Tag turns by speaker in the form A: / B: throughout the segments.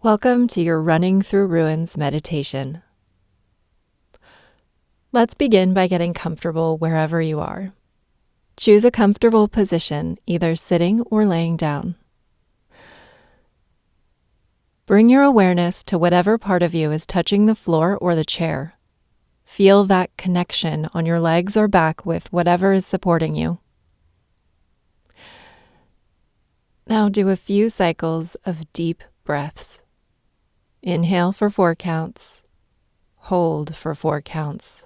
A: Welcome to your Running Through Ruins meditation. Let's begin by getting comfortable wherever you are. Choose a comfortable position, either sitting or laying down. Bring your awareness to whatever part of you is touching the floor or the chair. Feel that connection on your legs or back with whatever is supporting you. Now do a few cycles of deep breaths. Inhale for 4 counts. Hold for 4 counts.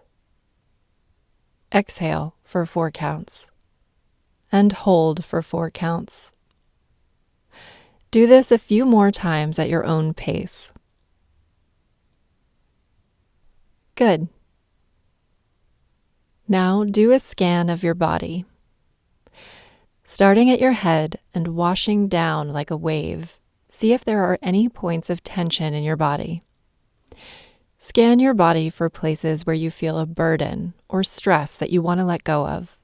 A: Exhale for 4 counts. And hold for 4 counts. Do this a few more times at your own pace. Good. Now do a scan of your body. Starting at your head and washing down like a wave, see if there are any points of tension in your body. Scan your body for places where you feel a burden or stress that you want to let go of.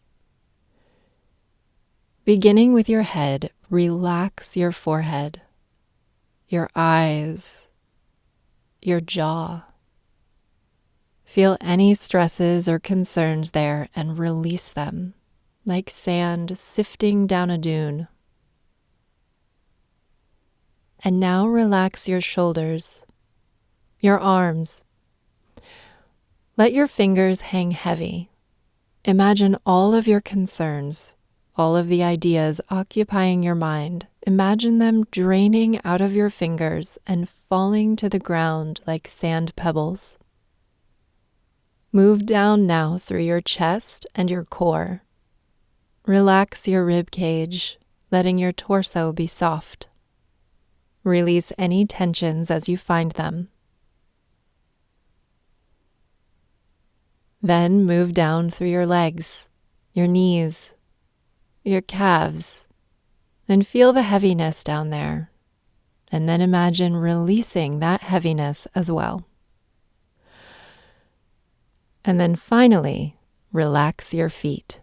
A: Beginning with your head, relax your forehead, your eyes, your jaw. Feel any stresses or concerns there and release them, like sand sifting down a dune. And now relax your shoulders, your arms. Let your fingers hang heavy. Imagine all of your concerns, all of the ideas occupying your mind. Imagine them draining out of your fingers and falling to the ground like sand pebbles. Move down now through your chest and your core. Relax your rib cage, letting your torso be soft. Release any tensions as you find them. Then move down through your legs, your knees, your calves, and feel the heaviness down there. And then imagine releasing that heaviness as well. And then finally, relax your feet.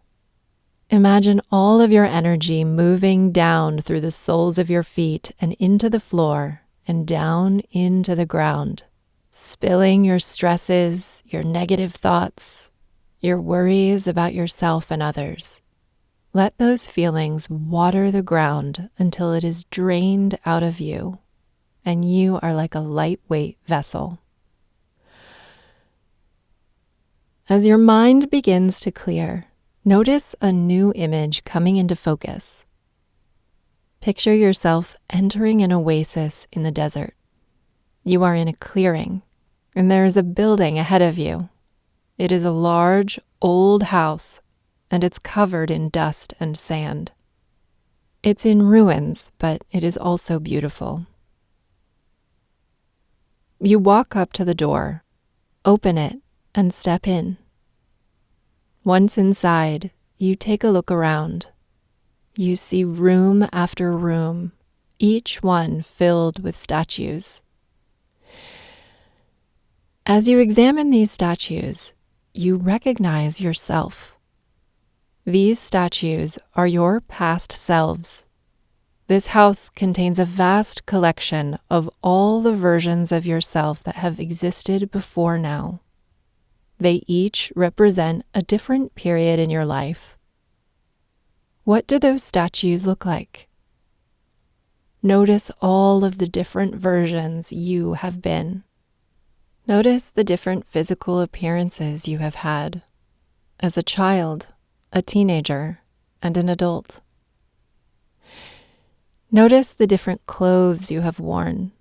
A: Imagine all of your energy moving down through the soles of your feet and into the floor and down into the ground, spilling your stresses, your negative thoughts, your worries about yourself and others. Let those feelings water the ground until it is drained out of you, and you are like a lightweight vessel. As your mind begins to clear, notice a new image coming into focus. Picture yourself entering an oasis in the desert. You are in a clearing, and there is a building ahead of you. It is a large, old house, and it's covered in dust and sand. It's in ruins, but it is also beautiful. You walk up to the door, open it, and step in. Once inside, you take a look around. You see room after room, each one filled with statues. As you examine these statues, you recognize yourself. These statues are your past selves. This house contains a vast collection of all the versions of yourself that have existed before now. They each represent a different period in your life. What do those statues look like? Notice all of the different versions you have been. Notice the different physical appearances you have had as a child, a teenager, and an adult. Notice the different clothes you have worn,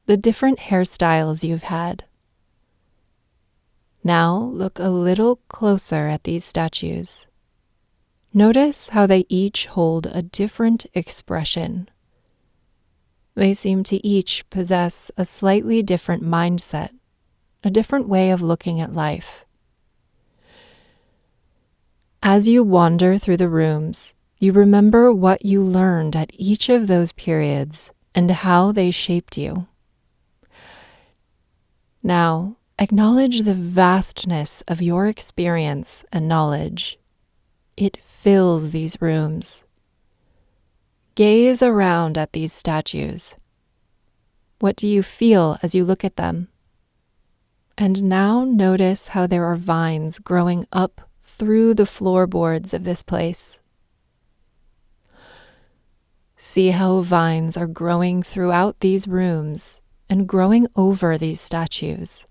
A: the different hairstyles you've had. Now look a little closer at these statues. Notice how they each hold a different expression. They seem to each possess a slightly different mindset, a different way of looking at life. As you wander through the rooms, you remember what you learned at each of those periods and how they shaped you. Now, acknowledge the vastness of your experience and knowledge. It fills these rooms. Gaze around at these statues. What do you feel as you look at them? And now notice how there are vines growing up through the floorboards of this place. See how vines are growing throughout these rooms and growing over these statues.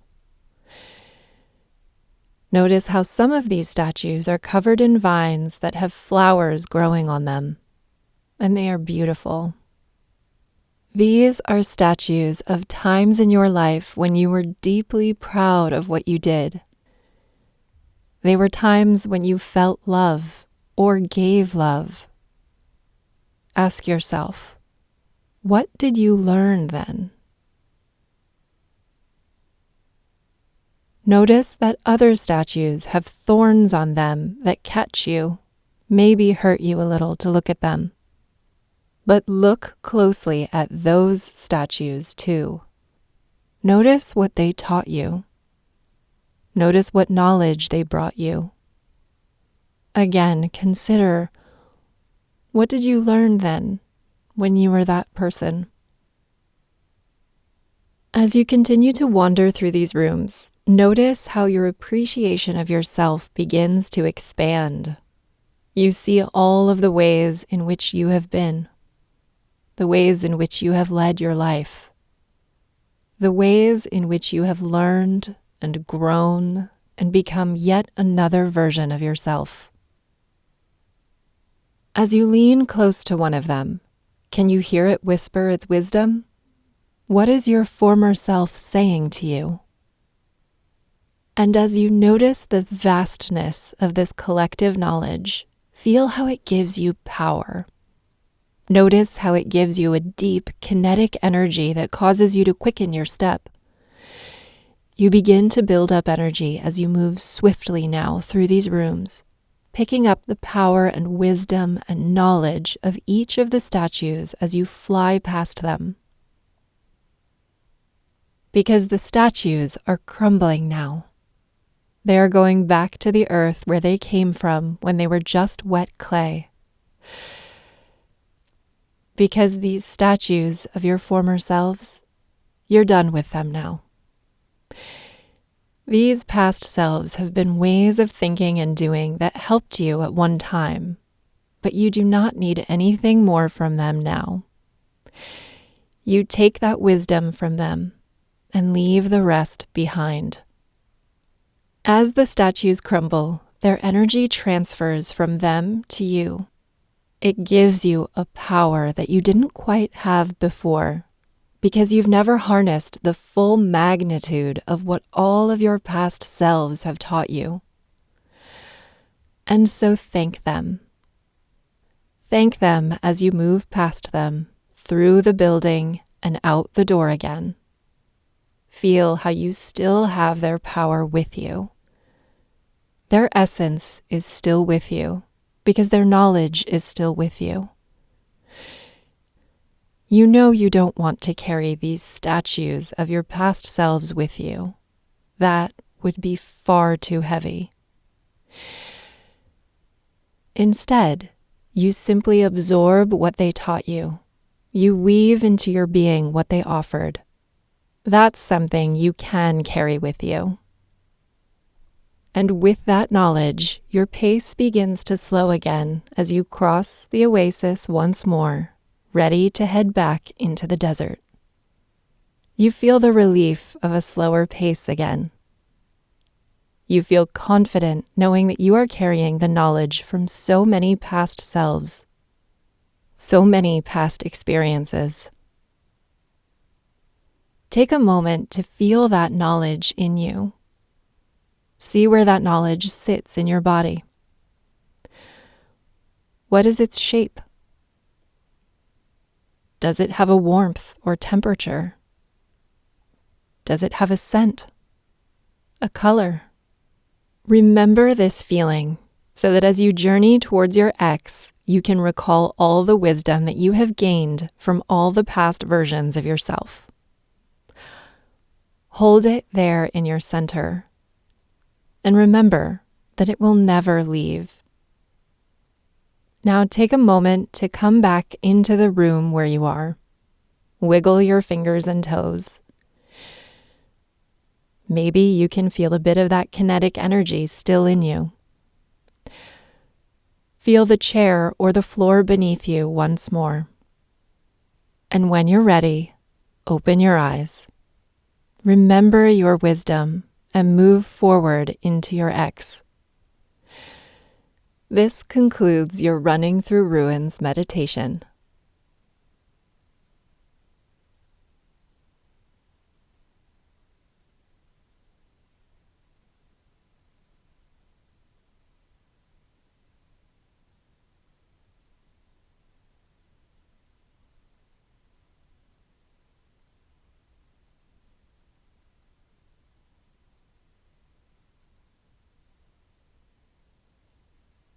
A: Notice how some of these statues are covered in vines that have flowers growing on them, and they are beautiful. These are statues of times in your life when you were deeply proud of what you did. They were times when you felt love or gave love. Ask yourself, what did you learn then? Notice that other statues have thorns on them that catch you, maybe hurt you a little to look at them. But look closely at those statues too. Notice what they taught you. Notice what knowledge they brought you. Again, consider, what did you learn then when you were that person? As you continue to wander through these rooms, notice how your appreciation of yourself begins to expand. You see all of the ways in which you have been, the ways in which you have led your life, the ways in which you have learned and grown and become yet another version of yourself. As you lean close to one of them, can you hear it whisper its wisdom? What is your former self saying to you? And as you notice the vastness of this collective knowledge, feel how it gives you power. Notice how it gives you a deep kinetic energy that causes you to quicken your step. You begin to build up energy as you move swiftly now through these rooms, picking up the power and wisdom and knowledge of each of the statues as you fly past them. Because the statues are crumbling now. They are going back to the earth where they came from when they were just wet clay. Because these statues of your former selves, you're done with them now. These past selves have been ways of thinking and doing that helped you at one time, but you do not need anything more from them now. You take that wisdom from them and leave the rest behind. As the statues crumble, their energy transfers from them to you. It gives you a power that you didn't quite have before, because you've never harnessed the full magnitude of what all of your past selves have taught you. And so thank them. Thank them as you move past them, through the building and out the door again. Feel how you still have their power with you. Their essence is still with you, because their knowledge is still with you. You know you don't want to carry these statues of your past selves with you. That would be far too heavy. Instead, you simply absorb what they taught you. You weave into your being what they offered. That's something you can carry with you. And with that knowledge, your pace begins to slow again as you cross the oasis once more, ready to head back into the desert. You feel the relief of a slower pace again. You feel confident knowing that you are carrying the knowledge from so many past selves, so many past experiences. Take a moment to feel that knowledge in you. See where that knowledge sits in your body. What is its shape? Does it have a warmth or temperature? Does it have a scent? A color? Remember this feeling so that as you journey towards your ex, you can recall all the wisdom that you have gained from all the past versions of yourself. Hold it there in your center, and remember that it will never leave. Now take a moment to come back into the room where you are. Wiggle your fingers and toes. Maybe you can feel a bit of that kinetic energy still in you. Feel the chair or the floor beneath you once more. And when you're ready, open your eyes. Remember your wisdom and move forward into your X. This concludes your Running Through Ruins meditation.